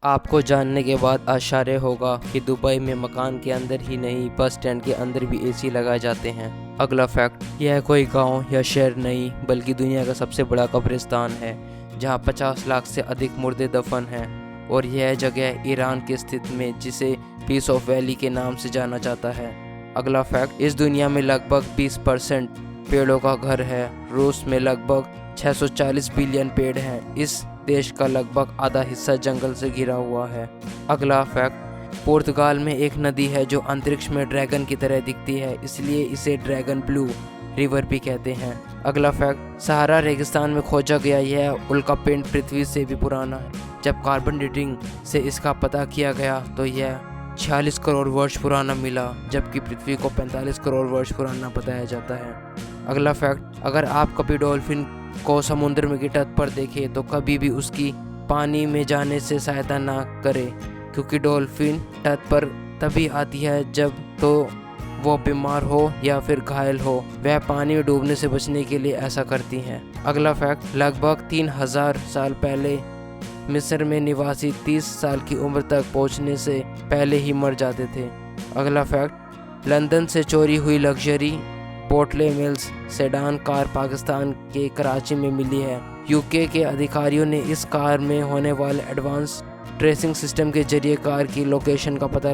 आपको जानने के बाद आश्चर्य होगा कि दुबई में मकान के अंदर ही नहीं बस स्टैंड के अंदर भी एसी लगाए जाते हैं। अगला फैक्ट, यह कोई गांव या शहर नहीं बल्कि दुनिया का सबसे बड़ा कब्रिस्तान है जहां 50 लाख से अधिक मुर्दे दफन हैं और यह जगह ईरान की स्थिति में जिसे पीस ऑफ वैली के नाम से जाना जाता है। अगला फैक्ट, इस दुनिया में लगभग 20% पेड़ों का घर है। रूस में लगभग 640 बिलियन पेड़ हैं। इस देश का लगभग आधा हिस्सा जंगल से घिरा हुआ है। अगला फैक्ट, पुर्तगाल में एक नदी है जो अंतरिक्ष में ड्रैगन की तरह दिखती है, इसलिए इसे ड्रैगन ब्लू रिवर भी कहते हैं। अगला फैक्ट, सहारा रेगिस्तान में खोजा गया यह उल्कापिंड पृथ्वी से भी पुराना है। जब कार्बन डेटिंग से इसका पता किया गया तो यह 46 करोड़ वर्ष पुराना मिला, जबकि पृथ्वी को 45 करोड़ वर्ष पुराना बताया जाता है। अगला फैक्ट, अगर आप कभी डॉल्फिन को समुद्र में के तट पर देखें तो कभी भी उसकी पानी में जाने से सहायता ना करें, क्योंकि डॉल्फिन तट पर तभी आती है जब तो वो बीमार हो या फिर घायल हो। वह पानी में डूबने से बचने के लिए ऐसा करती हैं। अगला फैक्ट, लगभग 3000 साल पहले मिस्र में निवासी 30 साल की उम्र तक पहुंचने से पहले ही मर जाते थे। अगला फैक्ट, लंदन से चोरी हुई लग्जरी पोर्टले मिल्स सेडान कार पाकिस्तान के कराची में मिली है। यूके के अधिकारियों ने इस कार में होने वाले एडवांस ट्रेसिंग सिस्टम के जरिए कार की लोकेशन का पता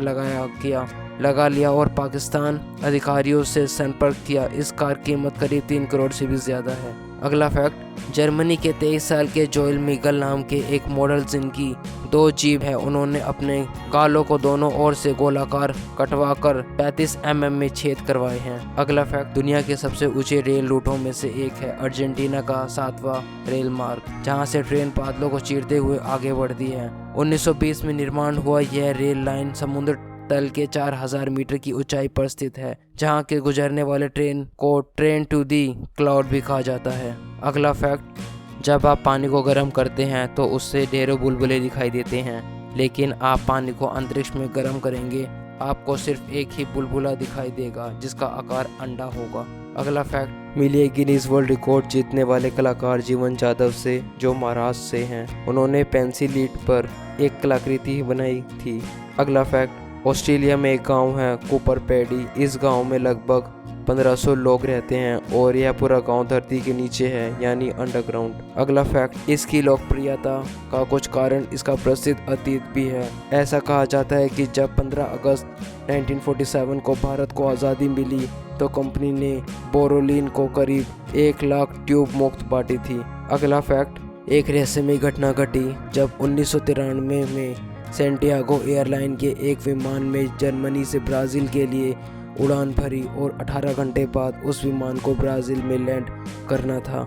लगा लिया और पाकिस्तान अधिकारियों से संपर्क किया। इस कार की कीमत करीब 3 करोड़ से भी ज़्यादा है। अगला फैक्ट, जर्मनी के 23 साल के जोएल मिगल नाम के एक मॉडल जिनकी 2 जीभ है, उन्होंने अपने गालों को दोनों ओर से गोलाकार कटवाकर 35 mm में छेद करवाए हैं। अगला फैक्ट, दुनिया के सबसे ऊंचे रेल रूटों में से एक है अर्जेंटीना का 7वां रेल मार्ग, जहां से ट्रेन बादलों को चीरते हुए आगे बढ़ती है। 1920 में निर्माण हुआ यह रेल लाइन समुद्र तल के 4000 मीटर की ऊंचाई पर स्थित है, जहां के गुजरने वाले ट्रेन को ट्रेन टू दी क्लाउड भी कहा जाता है। अगला फैक्ट, जब आप पानी को गर्म करते हैं तो उससे ढेरों बुलबुले दिखाई देते हैं, लेकिन आप पानी को अंतरिक्ष में गर्म करेंगे आपको सिर्फ एक ही बुलबुला दिखाई देगा जिसका आकार अंडा होगा। अगला फैक्ट, मिले गिनीज वर्ल्ड रिकॉर्ड जीतने वाले कलाकार जीवन जाधव से, जो महाराष्ट्र से हैं। उन्होंने पेंसिल लीड पर एक कलाकृति बनाई थी। अगला फैक्ट, ऑस्ट्रेलिया में एक गांव है कूपर पैडी। इस गांव में लगभग 1500 लोग रहते हैं और यह पूरा गांव धरती के नीचे है, यानी अंडरग्राउंड। अगला फैक्ट, इसकी लोकप्रियता का कुछ कारण इसका प्रसिद्ध अतीत भी है। ऐसा कहा जाता है कि जब 15 अगस्त 1947 को भारत को आज़ादी मिली तो कंपनी ने बोरोलिन को करीब 1 लाख ट्यूब मुफ्त बांटी थी। अगला फैक्ट, एक रहस्यमयी घटना घटी जब 1993 में सैंटियागो एयरलाइन के एक विमान में जर्मनी से ब्राज़ील के लिए उड़ान भरी और 18 घंटे बाद उस विमान को ब्राज़ील में लैंड करना था,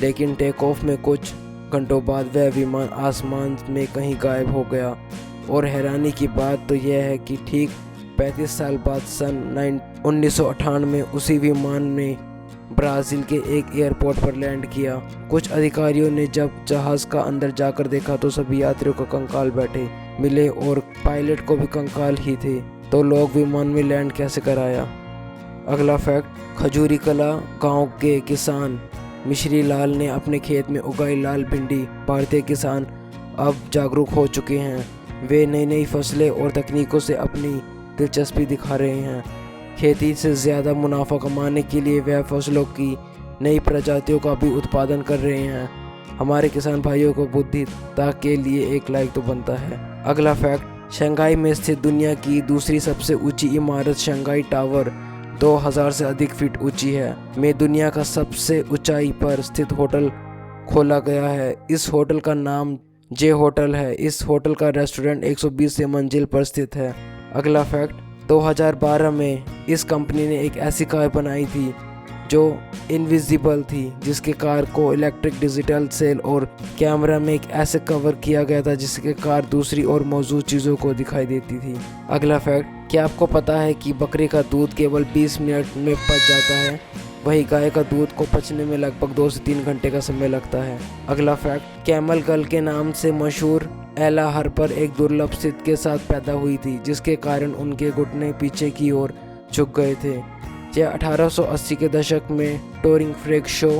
लेकिन टेक ऑफ में कुछ घंटों बाद वह विमान आसमान में कहीं गायब हो गया। और हैरानी की बात तो यह है कि ठीक 35 साल बाद सन 1998 में उसी विमान ने ब्राज़ील के एक एयरपोर्ट पर लैंड किया। कुछ अधिकारियों ने जब जहाज़ का अंदर जाकर देखा तो सभी यात्रियों को कंकाल बैठे मिले और पायलट को भी कंकाल ही थे, तो लोग विमान में लैंड कैसे कराया। अगला फैक्ट, खजूरी कला गांव के किसान मिश्री लाल ने अपने खेत में उगाई लाल भिंडी। भारतीय किसान अब जागरूक हो चुके हैं। वे नई नई फसलें और तकनीकों से अपनी दिलचस्पी दिखा रहे हैं। खेती से ज़्यादा मुनाफा कमाने के लिए वह फसलों की नई प्रजातियों का भी उत्पादन कर रहे हैं। हमारे किसान भाइयों को बुद्धिमत्ता के लिए एक लाइक तो बनता है। अगला फैक्ट, शंघाई में स्थित दुनिया की दूसरी सबसे ऊंची इमारत शंघाई टावर 2000 से अधिक फीट ऊंची है में दुनिया का सबसे ऊंचाई पर स्थित होटल खोला गया है। इस होटल का नाम जे होटल है। इस होटल का रेस्टोरेंट 120 मंजिल पर स्थित है। अगला फैक्ट, 2012 में इस कंपनी ने एक ऐसी कार बनाई थी जो इनविजिबल थी, जिसके कार को इलेक्ट्रिक डिजिटल सेल और कैमरा में एक ऐसे कवर किया गया था जिसके कार दूसरी और मौजूद चीज़ों को दिखाई देती थी। अगला फैक्ट, क्या आपको पता है कि बकरी का दूध केवल 20 मिनट में पच जाता है, वही गाय का दूध को पचने में लगभग 2 से 3 घंटे का समय लगता है। अगला फैक्ट, कैमल गर्ल के नाम से मशहूर एला हर्पर एक दुर्लभ स्थिति के साथ पैदा हुई थी, जिसके कारण उनके घुटने पीछे की ओर झुक गए थे। यह 1880 के दशक में टूरिंग फ्रेक शो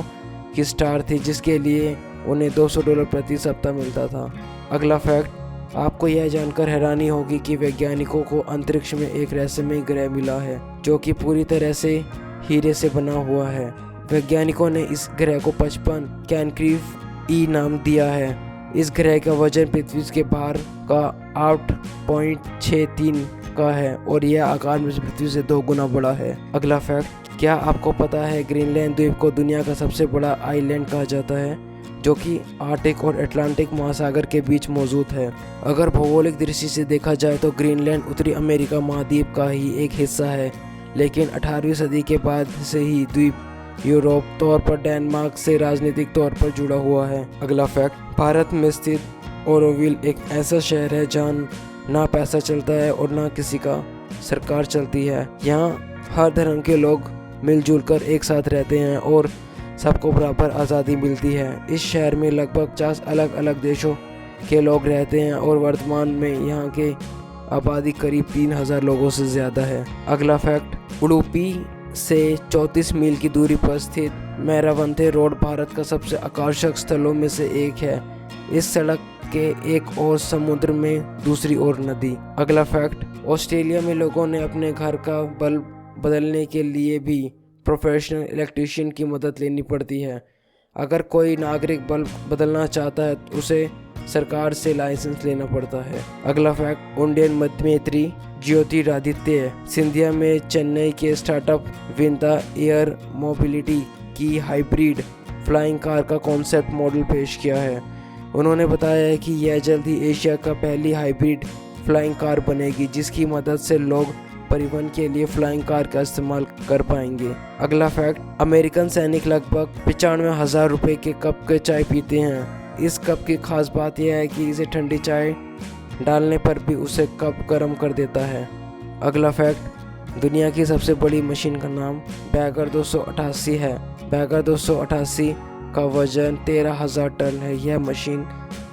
की स्टार थी, जिसके लिए उन्हें $200 प्रति सप्ताह मिलता था। अगला फैक्ट, आपको यह जानकर हैरानी होगी कि वैज्ञानिकों को अंतरिक्ष में एक रहस्यमय ग्रह मिला है जो कि पूरी तरह से हीरे से बना हुआ है। वैज्ञानिकों ने इस ग्रह को 55 कैनक्रीव ई नाम दिया है। इस ग्रह का वजन पृथ्वी के भार का 8.63 का है और यह आकार में पृथ्वी से 2 गुना बड़ा है। अगला फैक्ट, क्या आपको पता है ग्रीनलैंड द्वीप को दुनिया का सबसे बड़ा आइलैंड कहा जाता है, जो कि आर्कटिक और अटलांटिक महासागर के बीच मौजूद है। अगर भौगोलिक दृष्टि से देखा जाए तो ग्रीनलैंड उत्तरी अमेरिका महाद्वीप का ही एक हिस्सा है, लेकिन 18वीं सदी के बाद से ही द्वीप यूरोप तौर पर डेनमार्क से राजनीतिक तौर पर जुड़ा हुआ है। अगला फैक्ट, भारत में स्थित ओरोविल एक ऐसा शहर है जहाँ ना पैसा चलता है और ना किसी का सरकार चलती है। यहाँ हर धर्म के लोग मिलजुल कर एक साथ रहते हैं और सबको बराबर आज़ादी मिलती है। इस शहर में लगभग 50 अलग अलग देशों के लोग रहते हैं और वर्तमान में यहाँ के आबादी करीब 3000 लोगों से ज़्यादा है। अगला फैक्ट, उडुपी से 34 मील की दूरी पर स्थित मैरावंते रोड भारत का सबसे आकर्षक स्थलों में से एक है। इस सड़क के एक ओर समुद्र में दूसरी ओर नदी। अगला फैक्ट, ऑस्ट्रेलिया में लोगों ने अपने घर का बल्ब बदलने के लिए भी प्रोफेशनल इलेक्ट्रीशियन की मदद लेनी पड़ती है। अगर कोई नागरिक बल्ब बदलना चाहता है तो उसे सरकार से लाइसेंस लेना पड़ता है। अगला फैक्ट, इंडियन अभिनेत्री ज्योतिरादित्य सिंधिया में चेन्नई के स्टार्टअप विंता एयर मोबिलिटी की हाइब्रिड फ्लाइंग कार का कॉन्सेप्ट मॉडल पेश किया है। उन्होंने बताया है कि यह जल्द ही एशिया का पहली हाइब्रिड फ्लाइंग कार बनेगी, जिसकी मदद से लोग परिवहन के लिए फ्लाइंग कार का इस्तेमाल कर पाएंगे। अगला फैक्ट, अमेरिकन सैनिक लगभग 95,000 रुपये के कप के चाय पीते हैं। इस कप की खास बात यह है कि इसे ठंडी चाय डालने पर भी उसे कप गर्म कर देता है। अगला फैक्ट, दुनिया की सबसे बड़ी मशीन का नाम बैगर 288 है। बैगर 288 का वजन 13,000 टन है। यह मशीन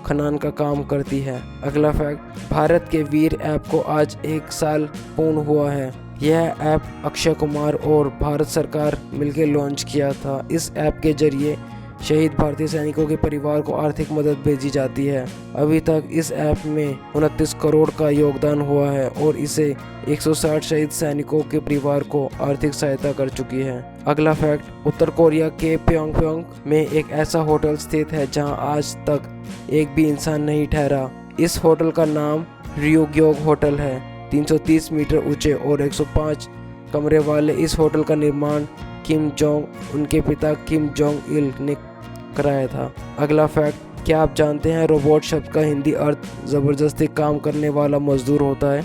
खनन का काम करती है। अगला फैक्ट, भारत के वीर ऐप को आज 1 साल पूर्ण हुआ है। यह ऐप अक्षय कुमार और भारत सरकार मिलकर लॉन्च किया था। इस ऐप के जरिए शहीद भारतीय सैनिकों के परिवार को आर्थिक मदद भेजी जाती है। अभी तक इस ऐप में 29 करोड़ का योगदान हुआ है और इसे 160 शहीद सैनिकों के परिवार को आर्थिक सहायता कर चुकी है। अगला फैक्ट, उत्तर कोरिया के प्योंगयांग में एक ऐसा होटल स्थित है जहां आज तक एक भी इंसान नहीं ठहरा। इस होटल का नाम रियोग्योग होटल है। 330 मीटर ऊंचे और 105 कमरे वाले इस होटल का निर्माण किम जोंग उनके पिता किम जोंग इल ने कराया था। अगला फैक्ट, क्या आप जानते हैं रोबोट शब्द का हिंदी अर्थ ज़बरदस्ती काम करने वाला मजदूर होता है।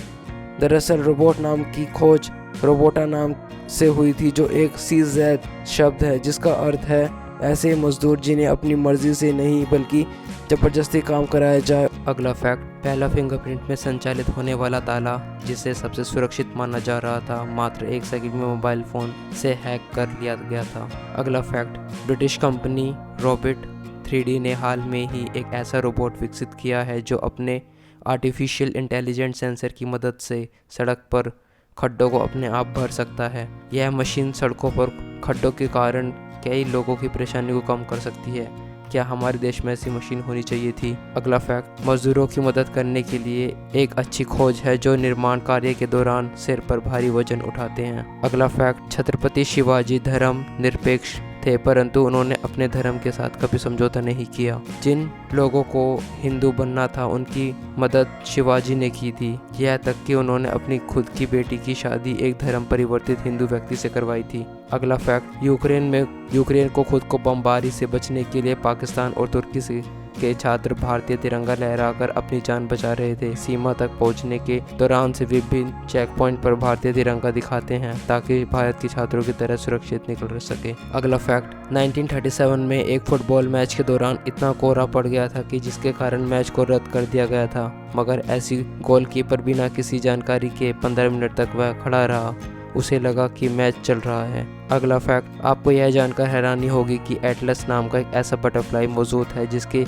दरअसल रोबोट नाम की खोज रोबोटा नाम से हुई थी, जो एक CZ शब्द है जिसका अर्थ है ऐसे मजदूर जिन्हें अपनी मर्जी से नहीं बल्कि जबरदस्ती काम कराया जाए। अगला फैक्ट, पहला फिंगरप्रिंट में संचालित होने वाला ताला, जिसे सबसे सुरक्षित माना जा रहा था, मात्र 1 सेकंड में मोबाइल फ़ोन से हैक कर लिया गया था। अगला fact, British company rabbit 3D ने हाल में ही एक ऐसा रोबोट विकसित किया है जो अपने आर्टिफिशियल इंटेलिजेंट सेंसर की मदद से सड़क पर खड्डों को अपने आप भर सकता है। यह मशीन सड़कों पर खड्डों के कारण कई लोगों की परेशानी को कम कर सकती है। क्या हमारे देश में ऐसी मशीन होनी चाहिए थी। अगला फैक्ट, मजदूरों की मदद करने के लिए एक अच्छी खोज है जो निर्माण कार्य के दौरान सिर पर भारी वजन उठाते हैं। अगला फैक्ट, छत्रपति शिवाजी धर्म निरपेक्ष थे, परंतु उन्होंने अपने धर्म के साथ कभी समझौता नहीं किया। जिन लोगों को हिंदू बनना था उनकी मदद शिवाजी ने की थी, यह तक कि उन्होंने अपनी खुद की बेटी की शादी एक धर्म परिवर्तित हिंदू व्यक्ति से करवाई थी। अगला फैक्ट, यूक्रेन को खुद को बमबारी से बचने के लिए पाकिस्तान और तुर्की के छात्र भारतीय तिरंगा लहराकर अपनी जान बचा रहे थे। सीमा तक पहुंचने के दौरान से विभिन्न चेक पॉइंट पर भारतीय तिरंगा दिखाते हैं ताकि भारत के छात्रों की तरह सुरक्षित निकल सके। अगला फैक्ट, 1937 में एक फुटबॉल मैच के दौरान इतना कोहरा पड़ गया था कि जिसके कारण मैच को रद्द कर दिया गया था, मगर ऐसी गोलकीपर बिना किसी जानकारी के 15 मिनट तक वह खड़ा रहा। उसे लगा कि मैच चल रहा है। अगला फैक्ट, आपको यह जानकर हैरानी होगी कि एटलस नाम का एक ऐसा बटरफ्लाई मौजूद है जिसके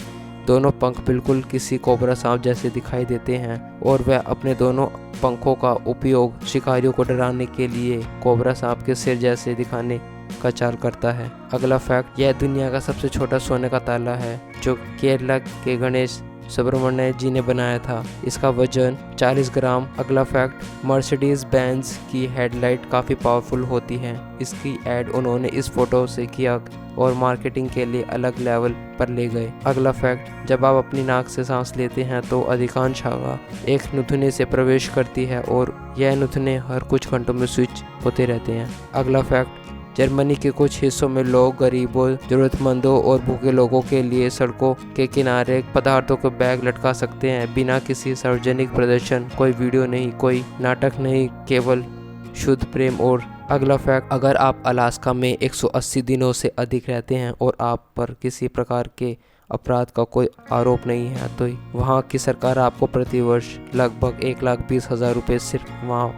दोनों पंख बिल्कुल किसी कोबरा सांप जैसे दिखाई देते हैं और वह अपने दोनों पंखों का उपयोग शिकारियों को डराने के लिए कोबरा सांप के सिर जैसे दिखाने का चाल करता है। अगला फैक्ट, यह दुनिया का सबसे छोटा सोने का ताला है जो केरला के गणेश सुब्रमण्यम जी ने बनाया था। इसका वजन 40 ग्राम। अगला फैक्ट, मर्सिडीज बेंज की हेडलाइट काफ़ी पावरफुल होती है। इसकी ऐड उन्होंने इस फोटो से किया और मार्केटिंग के लिए अलग लेवल पर ले गए। अगला फैक्ट, जब आप अपनी नाक से सांस लेते हैं तो अधिकांश हवा एक नथुने से प्रवेश करती है और यह नथुने हर कुछ घंटों में स्विच होते रहते हैं। अगला फैक्ट, जर्मनी के कुछ हिस्सों में लोग गरीबों, जरूरतमंदों और भूखे लोगों के लिए सड़कों के किनारे पदार्थों के बैग लटका सकते हैं बिना किसी सार्वजनिक प्रदर्शन। कोई वीडियो नहीं, कोई नाटक नहीं, केवल शुद्ध प्रेम। और अगला फैक्ट, अगर आप अलास्का में 180 दिनों से अधिक रहते हैं और आप पर किसी प्रकार के अपराध का कोई आरोप नहीं है तो वहाँ की सरकार आपको प्रतिवर्ष लगभग 1,20,000 रुपये सिर्फ वहाँ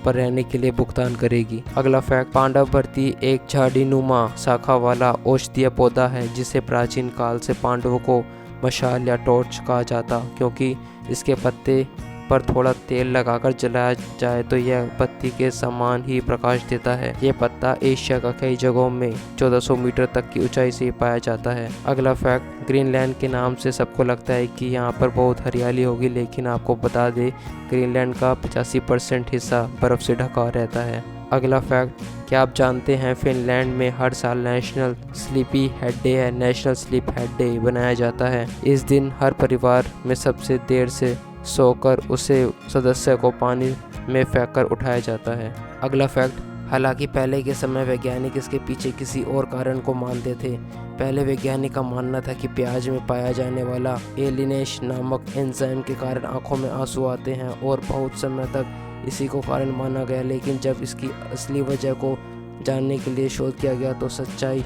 पर रहने के लिए भुगतान करेगी। अगला फैक्ट, पांडवभर्ती एक झाड़ीनुमा शाखा वाला औषधीय पौधा है जिसे प्राचीन काल से पांडवों को मशाल या टॉर्च कहा जाता, क्योंकि इसके पत्ते पर थोड़ा तेल लगाकर जलाया जाए तो यह बत्ती के समान ही प्रकाश देता है। यह पत्ता एशिया का कई जगहों में 1400 मीटर तक की ऊंचाई से पाया जाता है। अगला फैक्ट, ग्रीनलैंड के नाम से सबको लगता है कि यहाँ पर बहुत हरियाली होगी, लेकिन आपको बता दें ग्रीनलैंड का 85% हिस्सा बर्फ से ढका रहता है। अगला फैक्ट, क्या आप जानते हैं फिनलैंड में हर साल नेशनल स्लीपी हेड डे है। नेशनल स्लीप हेड डे बनाया जाता है। इस दिन हर परिवार में सबसे देर से सोकर उसे सदस्य को पानी में फेंककर उठाया जाता है। अगला फैक्ट, हालांकि पहले के समय वैज्ञानिक इसके पीछे किसी और कारण को मानते थे। पहले वैज्ञानिक का मानना था कि प्याज में पाया जाने वाला एलिनेश नामक एंजाइम के कारण आंखों में आंसू आते हैं और बहुत समय तक इसी को कारण माना गया, लेकिन जब इसकी असली वजह को जानने के लिए शोध किया गया तो सच्चाई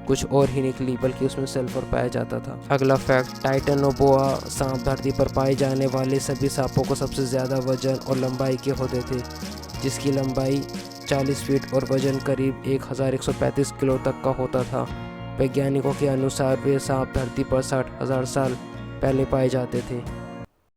कुछ और ही निकली, बल्कि उसमें सल्फर पाया जाता था। अगला फैक्ट, टाइटेनोबोआ सांप धरती पर पाए जाने वाले सभी सांपों को सबसे ज़्यादा वजन और लंबाई के होते थे, जिसकी लंबाई 40 फीट और वजन करीब 1135 किलो तक का होता था। वैज्ञानिकों के अनुसार वे सांप धरती पर 60,000 साल पहले पाए जाते थे।